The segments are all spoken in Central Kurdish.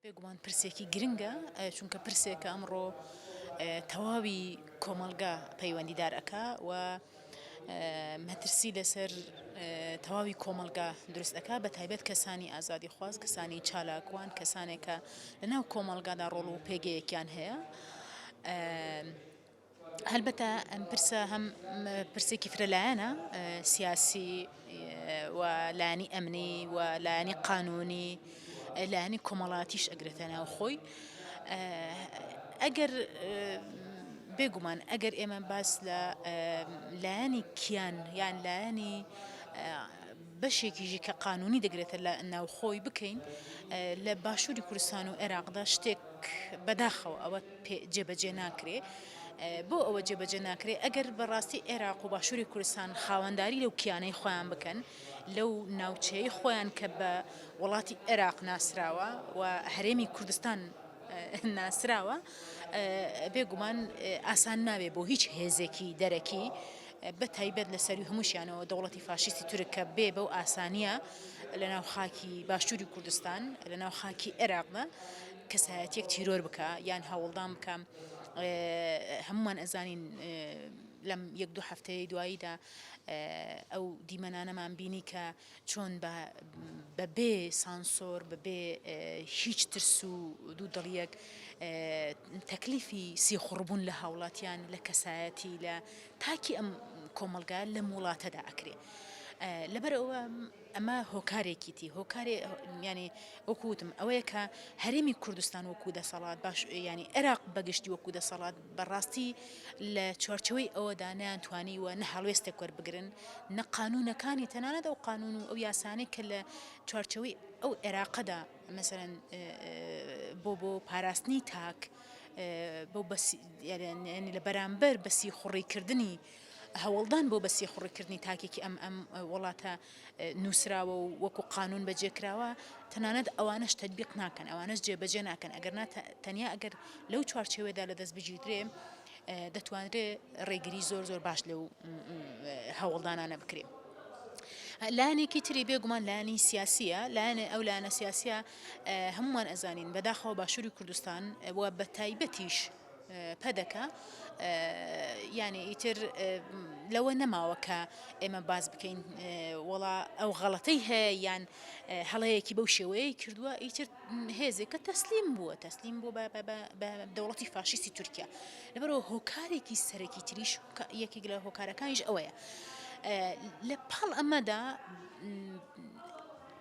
بێگومان پرسێکی گرنگە چونکە پرسێکە ئەمڕۆ تەواوی کۆمەلگا پەیوەندیدار ئەکا و مەترسی لەسەر تەواوی کۆمەلگا دروست ئەکا بە تایبەت کەسانی ئازادی خواست کەسانی چالاکوان کەسانێکە لەناو کۆمەلگادا ڕۆڵ و پێگەیەکیان هەیە هەلبەتە ئەم پرسە هەم پرسێکی فرەلایەنە سیاسی و لایەنی ئەمنی و لایەنی قانونی لایەنی کۆمەڵایەتیش ئەگرێتە ناو خۆی ئەگەر بێگومان ئەگەر ئێمە باس لە لایەنی کیان یان لایەنی بەشێکیژی کە قانونی دەگرێتە لە ناوخۆی بکەین لە باشووری کوردستان و عێراقدا شتێک بەداخەوە ئەوە جێبەجێ ناکرێ بۆ ئەوە جێبەجێ ناکرێ ئەگەر بەڕاستی عێراق و باشووری کوردستان خاوەنداری لەو کیانەی خۆیان بکەن لەو ناوچەی خۆیان کە بە وڵاتی عێراق ناسراوە و هەرێمی کوردستان ناسراوە بێگومان ئاسان نابێ بۆ هیچ هێزێکی دەرەکی بە تایبەت لە سەری هەمووشیانەوە دەوڵەتی فاشیستی تورکە بێ بەو ئاسانیە لە ناو خاکی باشووری کوردستان لە ناو خاکی عێراقدا کەسایەتیەک تیرۆر بکە یان هەوڵدان بکە هەمومان ئەزانین لەم یەک دوو هەفتەیە دواییدا ئەو دیمەنانەمان بینی کە چۆن بەبێ سانسۆر بەبێ هیچ ترس و دوو دڵیەک تەکلیفی سیخڕبوون لە هاوڵاتیان لە کەسایەتی لە تاکی ئەم کۆمەلگا لەم وڵاتەدا ئەکرێ لەبەرەوە ئەمە هۆکارێکیتی هۆکارێ ینی وەکوتم ئەوەیە کە هەرێمی کوردستان وەکو دەسەڵات باش ینی عێراق بەگشتی وەکو دەسەڵات بەڕاستی لە چوارچەوەی ئەوەدا نەیانتوانی و نە هەڵوێستێک وەربگرن نە قانونەکانی تەنانەت ئەو قانون و ئەو یاسانەی کە لە چوارچەوەی ئەو عێراقەدا مەسەرەن بۆ پاراستنی تاک بۆ لە بەرامبەر بەسی خوڕیکردنی هەوڵدان بۆ بەسی خوڕیکردنی تاکێکی ئەم وڵاتە نووسراوە و وەکو قانون بەجێکراوە تەنانەت ئەوانەش تەطبیق ناکەن ئەوانەش جێبەجێ ناکەن ئەگەر تەنیا ئەگەر لەو چوارچێوەدا لە دەست بگیرێ دەتوانرێ ڕێگری زۆر باش لەو هەوڵدانانە بکرێ. لایەنێکی تری بێگومان لایەنی سیاسیە ئەو لایەنە سیاسیە هەمومان ئەزانین بەداخەوە باشووری کوردستان وە بە تایبەتیش پەدەکە یعنی ئیتر لەوە نەماوە کە ئێمە باز بکەین وەڵا ئەو غەڵەتەی هەیە یان هەڵەیەکی بەو شێوەیە کردووە ئیتر هێزێکە تەسلیم بووە بە دەوڵەتی فاشیستی تورکیا لەبەرەوە هۆکارێکی سەرەکی تریش یەکێک لە هۆکارەکانیش ئەوەیە لە پاڵ ئەمەدا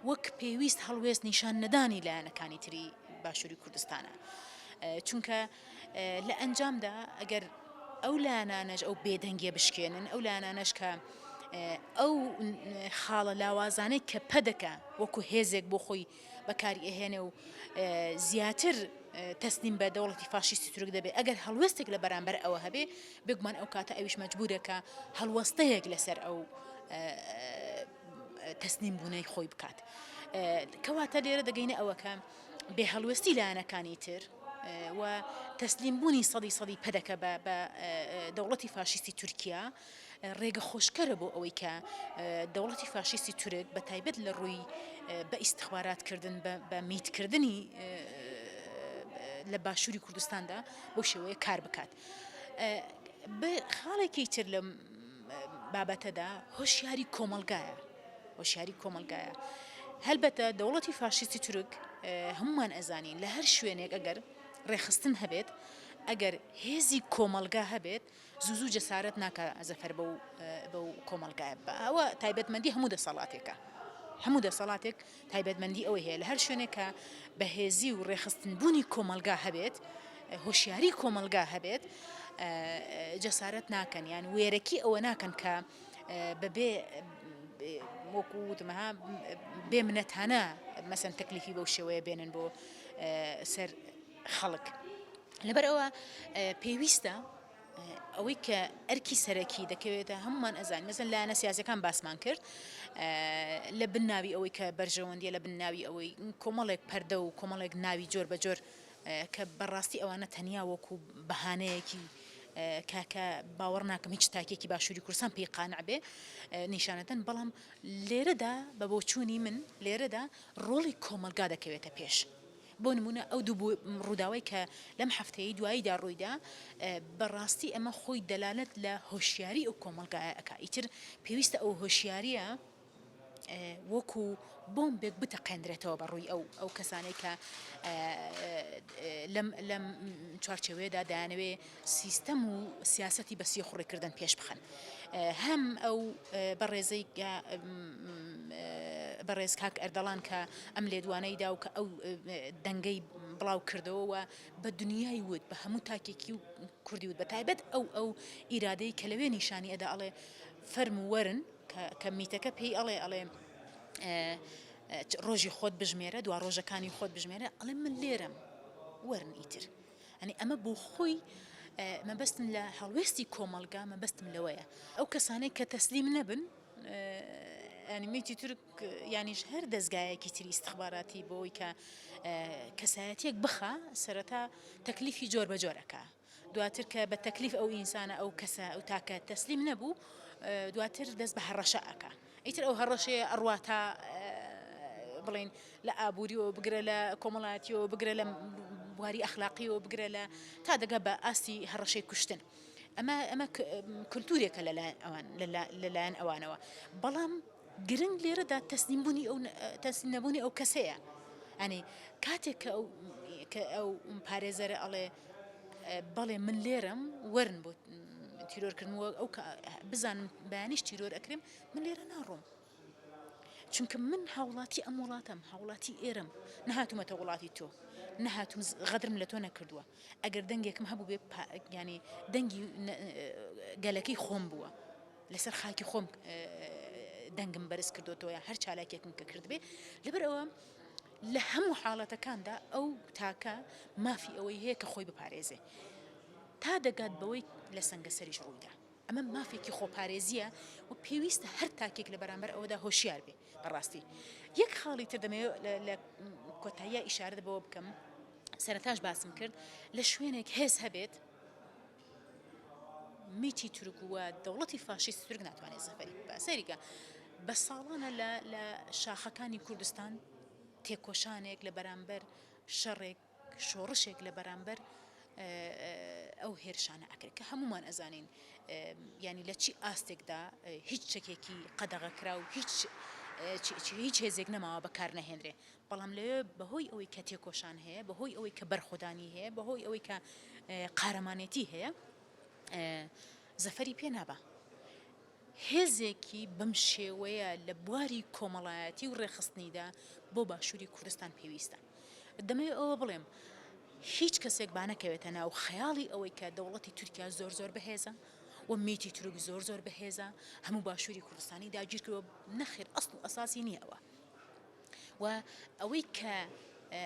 وەک پێویست هەڵوێست نیشان نەدانی لایەنەکانی تری باشووری کوردستانە چونکە لە ئەنجامدا ئەگەر ئەو لایەنانەش ئەو بێدەنگیە بشکێنن ئەو لایەنانەش کە ئەو خاڵە لاوازانەی کە پەدەکە وەکو هێزێک بۆ خۆی بەکاری ئەهێنێ و زیاتر تەسلیم بە دەوڵەتی فاشیستی تورک دەبێت ئەگەر هەڵوێستێک لە بەرامبەر ئەوە هەبێ بگومان ئەو کاتە ئەویش مەجبورەکە هەڵوەستەیەک لەسەر ئەو تەسلیم بوونەی خۆی بکات کەواتە لێرە دەگەینە ئەوەکە بێ هەڵوێستی لایەنەکانی تر و تەسلیم بوونی سەدی پەدەکە بە دەوڵەتی فاشیستی تورکیا ڕێگە خۆشکەرە بۆ ئەوەی کە دەوڵەتی فاشیستی تورک بە تایبەت لە ڕووی بە ئیستخباراتکردن بە میتکردنی لە باشووری کوردستاندا بۆ شێوەیە کار بکات بە خاڵێکی تر لە بابەتەدا هۆشیاری کۆمەلگایە هەلبەتە دەوڵەتی فاشیستی تورک هەمومان ئەزانین لە هەر شوێنێک ئەگەر ڕێخستن هەبێت ئەگەر هێزی کۆمەلگا هەبێت زوو جەسارەت ناکە زەفەر بەو کۆمەلگایە ئەوە تایبەتمەندی هەموو دەسەڵاتێک تایبەتمەندی ئەوە هەیە لە هەر شوێنێکە بەهێزی و ڕێخستنبوونی کۆمەلگا هەبێت هۆشیاری کۆمەلگا هەبێت جەسارەت ناکەن یان وێرەکی ئەوە ناکەن کە بەبێ وەکو وتمەها بێ منەتانە مەسەن تەکلیفی بەو شێوەیە بێنن بۆ سەر خەڵک لەبەرەوە پێویستە ئەوەی کە ئەرکی سەرەکی دەکەوێتە هەمومان ئەزانین مەسەن لایەنە سیاسیەکان باسمان کرد لە بنناوی ئەوەی کە بەرژەوەندیە لە بنناوی ئەوەی کۆمەڵێک پەردە و کۆمەڵێک ناوی جۆر بە جۆر کە بەڕاستی ئەوانە تەنیا وەکو بەهانەیەکی کاکە باوەڕ ناکەم هیچ تاکێکی باشووری کوردستان پێی قانع بێ نیشانەتەن بەڵام لێرەدا بە بۆچوونی من لێرەدا ڕۆڵی کۆمەلگا دەکەوێتە پێش بۆ نمونە ئەو دوو ڕووداوی کە لەم هەفتەیە دواییدا ڕوویدا بەڕاستی ئەمە خۆی دەلالەت لە هۆشیاری ئەو کۆمەلگایە ئەکا ئیتر پێویستە ئەو هۆشیاریە وەکو بۆمبێک بتەقێنرێتەوە بەڕووی ئەو کەسانەی کە لەم چوارچێوەیەدا دایانەوێ سیستەم و سیاسەتی بەسی خوڕێکردن پێش بخەن هەم ئەو بەڕێز کاک ئەردەڵان کە ئەم لێدوانەیدا و کە ئەو دەنگەی بڵاو کردەوە بە دنیای ود بە هەموو تاکێکی و کوردی ود بە تایبەت ئەو ئیرادەی کە لەوێ نیشانی ئەدا ئەڵێ فەرم وەرن کە میتەکە پێی ئەڵێ ڕۆژی خۆت بژمێرە دوا ڕۆژەکانی خۆت بژمێرە ئەڵێ من لێرەم وەرن ئیتر ئەنی ئەمە بۆ خۆی مەبەستم لە هەڵوێستی کۆمەلگا مەبەستم لەوەیە ئەو کەسانەی کە تەسلیم نەبن ئەنیمێتی تورک یانیش هەر دەستگایەکی تری استخباراتی بۆی کە کەسایەتێک بخە سەرەتا تەکلیفی جۆر بە جۆرەکە دواتر کە بە تەکلیف ئەو ئینسانە ئەو کەسە ئەو تاکە تەسلیم نەبوو دواتر دەست بە هەڕەشە ئەکا ئیتر ئەو هەڕەشەیە ئەڕواتە بڵین لە ئابووریەوە بگرە لە کۆمەڵایەتیەوە بگرە لە بواری ئەخلاقیەوە بگرە لە تا دەگە بە ئاستی هەڕەشەی کوشتن ئەمە کولتورێکە لەلایەن ئەوانەوە بەڵام گرنگ لێرەدا تەسلیم نەبوونی ئەو کەسەیە ئەنی کاتێک کە ئەو پارێزەرە ئەڵێ بەڵێ من لێرەم وەرن بۆ تیرۆرکردنەوە ئەو بزانم بەیانیش تیرۆر ئەکرێم من لێرە ناڕۆم چونکە من هاوڵاتی ئەم وڵاتم هاوڵاتی ئێرەم نەهاتوومەتە وڵاتی تۆ نەهاتوم غەدرم لە تۆ نەکردووە ئەگەر دەنگێکم هەبوو بێ ینی دەنگی گەلەکەی خۆم بووە لەسەر خاکی خۆم دەنگم بەرز کردوتەوە هەر چالاکێکم کە کرد بێ لەبەر ئەوە لە هەموو حاڵەتەکاندا ئەو تاکە مافی ئەوەی هەیە کە خۆی بپارێزێ تا دەگات بەوەی لە سەنگەسەریش ڕوویدا ئەمە مافێکی خۆپارێزیە و پێویستە هەر تاکێک لە بەرامبەر ئەوەدا هۆشیار بێ بەڕاستی یەک خاڵی تر دەمەوێت لە کۆتاییە ئیشارە بەوە بکەم سەرەتاش باسم کرد لە شوێنێک هێز هەبێت میتی تورک وە دەوڵەتی فاشیست تورک ناتوانێت زەفەری بەسەریکە بە ساڵانە لە شاخەکانی کوردستان تێکۆشانێک لە بەرامبەر شەڕێک شۆڕشێک لە بەرامبەر ئەو هێرشانە ئەکرێت کە هەمومان ئەزانین ینی لە چی ئاستێکدا هیچ شتێکی قەدەغەکرا و هیچ هێزێک نەماوە بەکار نەهێنرێ بەڵام لەوێ بەهۆی ئەوەی کە تێکۆشان هەیە بەهۆی ئەوەی کە بەرخۆدانی هەیە بەهۆی ئەوەی کە قارەمانێتی هەیە زەفەری پێ نابە هێزێکی بەم شێوەیە لە بواری کۆمەڵایەتی و ڕێخستنیدا بۆ باشووری کوردستان پێویستە دەمەوێت ئەوە بڵێم هیچ کەسێک بانەکەوێتە ناو خەیاڵی ئەوەی کە دەوڵەتی تورکیا زۆر بەهێزە و میتی تورک زۆر بەهێزە هەموو باشووری کوردستانی داگیر کردووە نەخێر ئەسڵ و ئەساسی نییە ئەوە و ئەوەی کە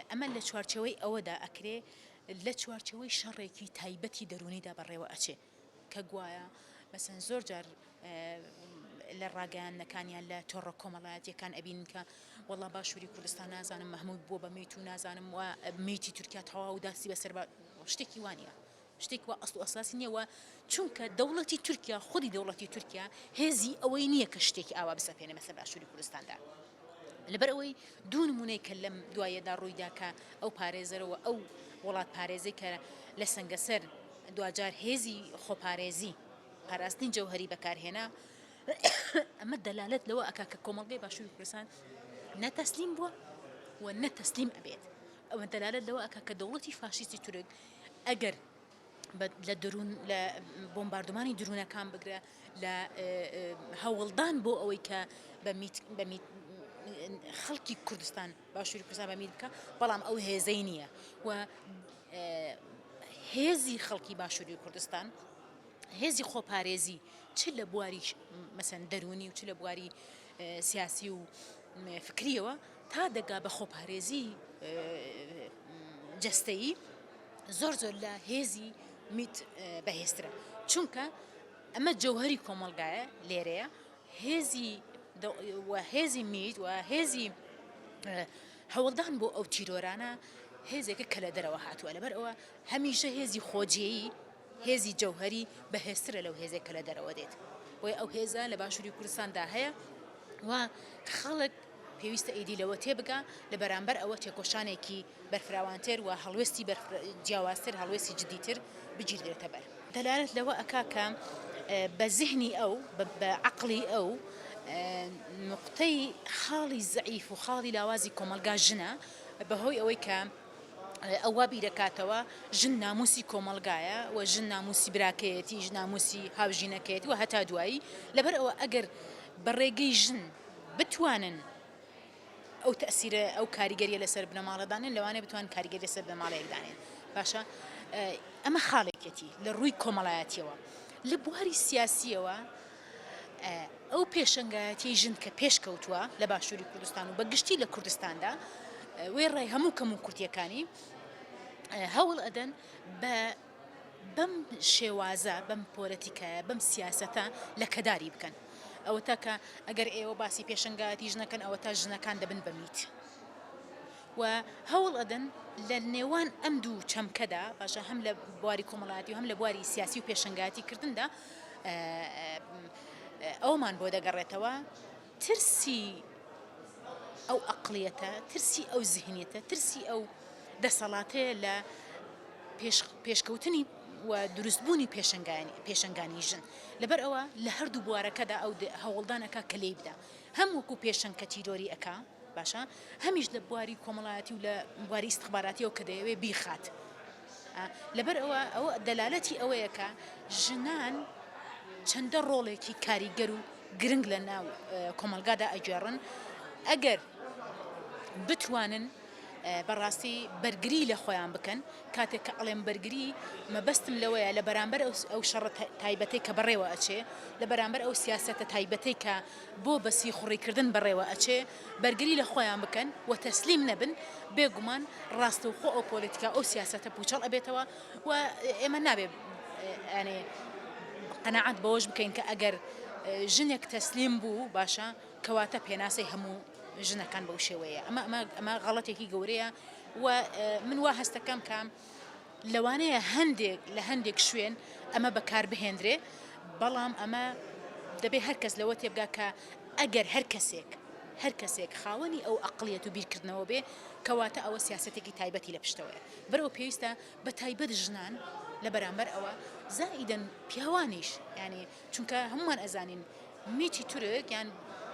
ئەمە لە چوارچەوەی ئەوەدا ئەکرێ لە چوارچەوەی شەڕێکی تایبەتی دەرونیدا بەڕێوە ئەچێ کە گوایە مەسەن زۆر جار لە ڕاگەیاندنەکانیان لە تۆڕە کۆمەڵایەتیەکان ئەبین کە وەڵا باشووری کوردستان نازانم مەحموود بۆ بە میت و نازانم و میتی تورکیا تەواو و داسی بەسەر شتێکی وانە شتێک وە ئەسڵ و ئەساسی نییەوە چونکە دەوڵەتی تورکیا خودی دەوڵەتی تورکیا هێزی ئەوەی نییە کە شتێکی ئاوا بسەپێنێ مەسەر باشووری کوردستاندا لەبەر ئەوەی دوو نمونەی کە لەم دوایەدا ڕوویدا کە ئەو پارێزەرەوە ئەو وڵات پارێزەی کە لە سەنگەسەر دوجار هێزی خۆپارێزی پاراستنی جەوهەری بەکارهێنا ئەمە دەلالەت لەوە ئەکا کە کۆمەڵگەی باشووری کوردستان نەتەسلیم بووە و نەتەسلیم ئەبێت ئەوە دەلالەت لەوە ئەکا کە دەوڵەتی فاشیستی تورک ئەگەر لە درون لە بۆمباردمانی درونەکان بگرە لە هەوڵدان بۆ ئەوەی کە بە خەڵکی کوردستان باشووری کوردستان بەمیر بکە بەڵام ئەو هێزەی نییە و هێزی خەڵکی باشووری کوردستان هێزی خۆپارێزی چ لە بواری مەسەن دەرونی و چ لە بواری سیاسی و فکریەوە تا دەگا بە خۆپارێزی جەستەیی زۆر لە هێزی میت بەهێزترە چونکە ئەمە جەوهەری کۆمەلگایە لێرەیە هێزی میت و هێزی هەوڵدان بۆ ئەو تیرۆرانە هێزێکە کە لە دەرەوە هاتووە لەبەر ئەوە هەمیشە هێزی خۆجێیی هێزی جەوهەری بەهێزترە لەو هێزێک کە لە دەرەوە دێت بۆیە ئەو هێزە لە باشووری کوردستاندا هەیە و خەڵک پێویستە ئیدی لەوە تێبگا لە بەرامبەر ئەوە تێکۆشانێکی بەرفراوانتر و هەڵوێستی جیاوازتر هەڵوێستی جدیتر بگیردرێتە بەر دەلالەت لەوە ئەکا کە بە ذهنی ئەو بە عەقڵی ئەو نقطەی خاڵی زەعیف و خاڵی لاوازی کۆمەلگا ژنە بەهۆی ئەوەی کە ئەوە بیرەکاتەوە ژن ناموسی کۆمەلگایە و ژن ناموسی براکەیەتی ژن ناموسی هاوژینەکەیەتی و هەتا دوایی لەبەر ئەوە ئەگەر بەڕێگەی ژن بتوانن ئەو تەسیرە ئەو کاریگەریە لەسەر بنەماڵەدانێن لەوانەیە بتوان کاریگەری لەسەر بنەماڵەیەکدانێن باشە ئەمە خاڵێکێتی لە ڕووی کۆمەڵایەتیەوە لە بواری سیاسیەوە ئەو پێشەنگایەتی ژن کە پێشکەوتووە لە باشووری کوردستان و بەگشتی لە کوردستاندا وێ ڕای هەموو کەم و کورتیەکانی هەوڵ ئەدەن بەم شێوازە بەم پۆلەتیکایە بەم سیاسەتە لە کەداری بکەن ئەوە تا کە ئەگەر ئێوە باسی پێشەنگایەتی ژنەکەن ئەوە تا ژنەکان دەبن بەمیت و هەوڵ ئەدەن لە نێوان ئەم دوو چەمکەدا باشە هەم لە بواری کۆمەڵایەتی و هەم لە بواری سیاسی و پێشەنگایەتی کردندا ئەومان بۆ دەگەڕێتەوە ترسی ئەو ئەقڵیەتە ترسی ئەو ذهنیەتە ترسی ئەو دەسەڵاتەیە لە پێشکەوتنی و دروستبوونی پێشەنگانی ژن لەبەر ئەوە لە هەردوو بوارەکەدا ئەو هەوڵدانەکە کە لێی بدە هەم وەکو پێشەنگ کە تیرۆری ئەکا باشە هەمیش لە بواری کۆمەڵایەتی و لە بواری استخباراتیەوە کە دەیەوێ بیخات لەبەر ئەوە دەلالەتی ئەوەیە کە ژنان چەندە ڕۆڵێکی کاریگەر و گرنگ لە ناو کۆمەلگادا ئەجێڕن ئەگەر بتوانن بەڕاستی بەرگری لە خۆیان بکەن کاتێک کە ئەڵێن بەرگری مەبەستم لەوەیە لە بەرامبەر ئەو شەڕە تایبەتەی کە بەڕێوە ئەچێ لە بەرامبەر ئەو سیاسەتە تایبەتەی کە بۆ بەسی خوڕیکردن بەڕێوە ئەچێ بەرگری لە خۆیان بکەن و تەسلیم نەبن بێگومان ڕاستەوخۆ ئەو پۆلیتیکا ئەو سیاسەتە پوچەڵ ئەبێتەوە و ئێمە نابێ یعنی قەناعەت بەوەش بکەین کە ئەگەر ژنێک تەسلیم بوو باشە کەواتە پێناسەی هەموو ژنەکان بەو شێوەیە ئەمە غەڵەتێکی گەورەیە و من وا هەستەکەم کە لەوانەیە لە هەندێک شوێن ئەمە بەکار بهێنرێ بەڵام ئەمە دەبێت هەرکەس لەوە تێبگا کە ئەگەر هەر کەسێک خاوەنی ئەو ئەقڵیەت و بیرکردنەوە بێ کەواتە ئەوە سیاسەتێکی تایبەتی لە پشتەوەیە بەرەو پێویستە بە تایبەت ژنان لە بەرامبەر ئەوە زائیدەن پیاوانیش ینی چونکە هەمومان ئەزانین میتی تورک یان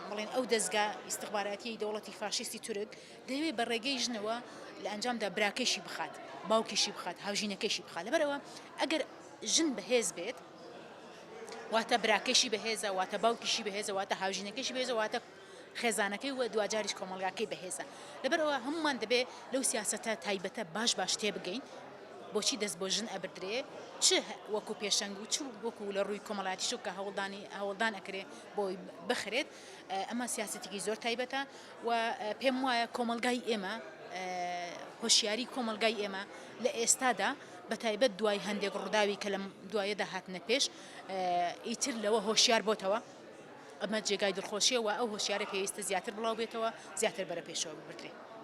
بڵێن ئەو دەستگا ئیستخباراتی دەوڵەتی فاشیستی تورک دەیەوێت بە ڕێگەی ژنەوە لە ئەنجامدا براکەشی بخات باوکیشی بخات هاوژینەکەشی بخات لەبەرەوە ئەگەر ژن بەهێز بێت واتە براکەشی بەهێزە واتە باوکیشی بەهێزە واتە هاوژینەکەشی بەهێزە واتە خێزانەکەی و دوجاریش کۆمەلگاکەی بەهێزە لەبەرەوە هەمومان دەبێت لەو سیاسەتە تایبەتە باش تێبگەین بۆچی دەست بۆ ژن ئەبردرێ چ وەکو پێشەنگ و چ وەکو لە ڕووی کۆمەڵایەتی شو کە هەوڵدان ئەکرێ بۆی بخرێت ئەمە سیاسەتێکی زۆر تایبەتە و پێم وایە کۆمەلگای ئێمە هۆشیاری کۆمەلگای ئێمە لە ئێستادا بە تایبەت دوای هەندێک ڕووداوی کە لە دوایەدا هاتنە پێش ئیتر لەوە هۆشیار بۆتەوە ئەمە جێگای دڵخۆشیە و ئەو هۆشیارە پێویستە زیاتر بڵاو بێتەوە زیاتر بەرە پێشەوە ببردرێت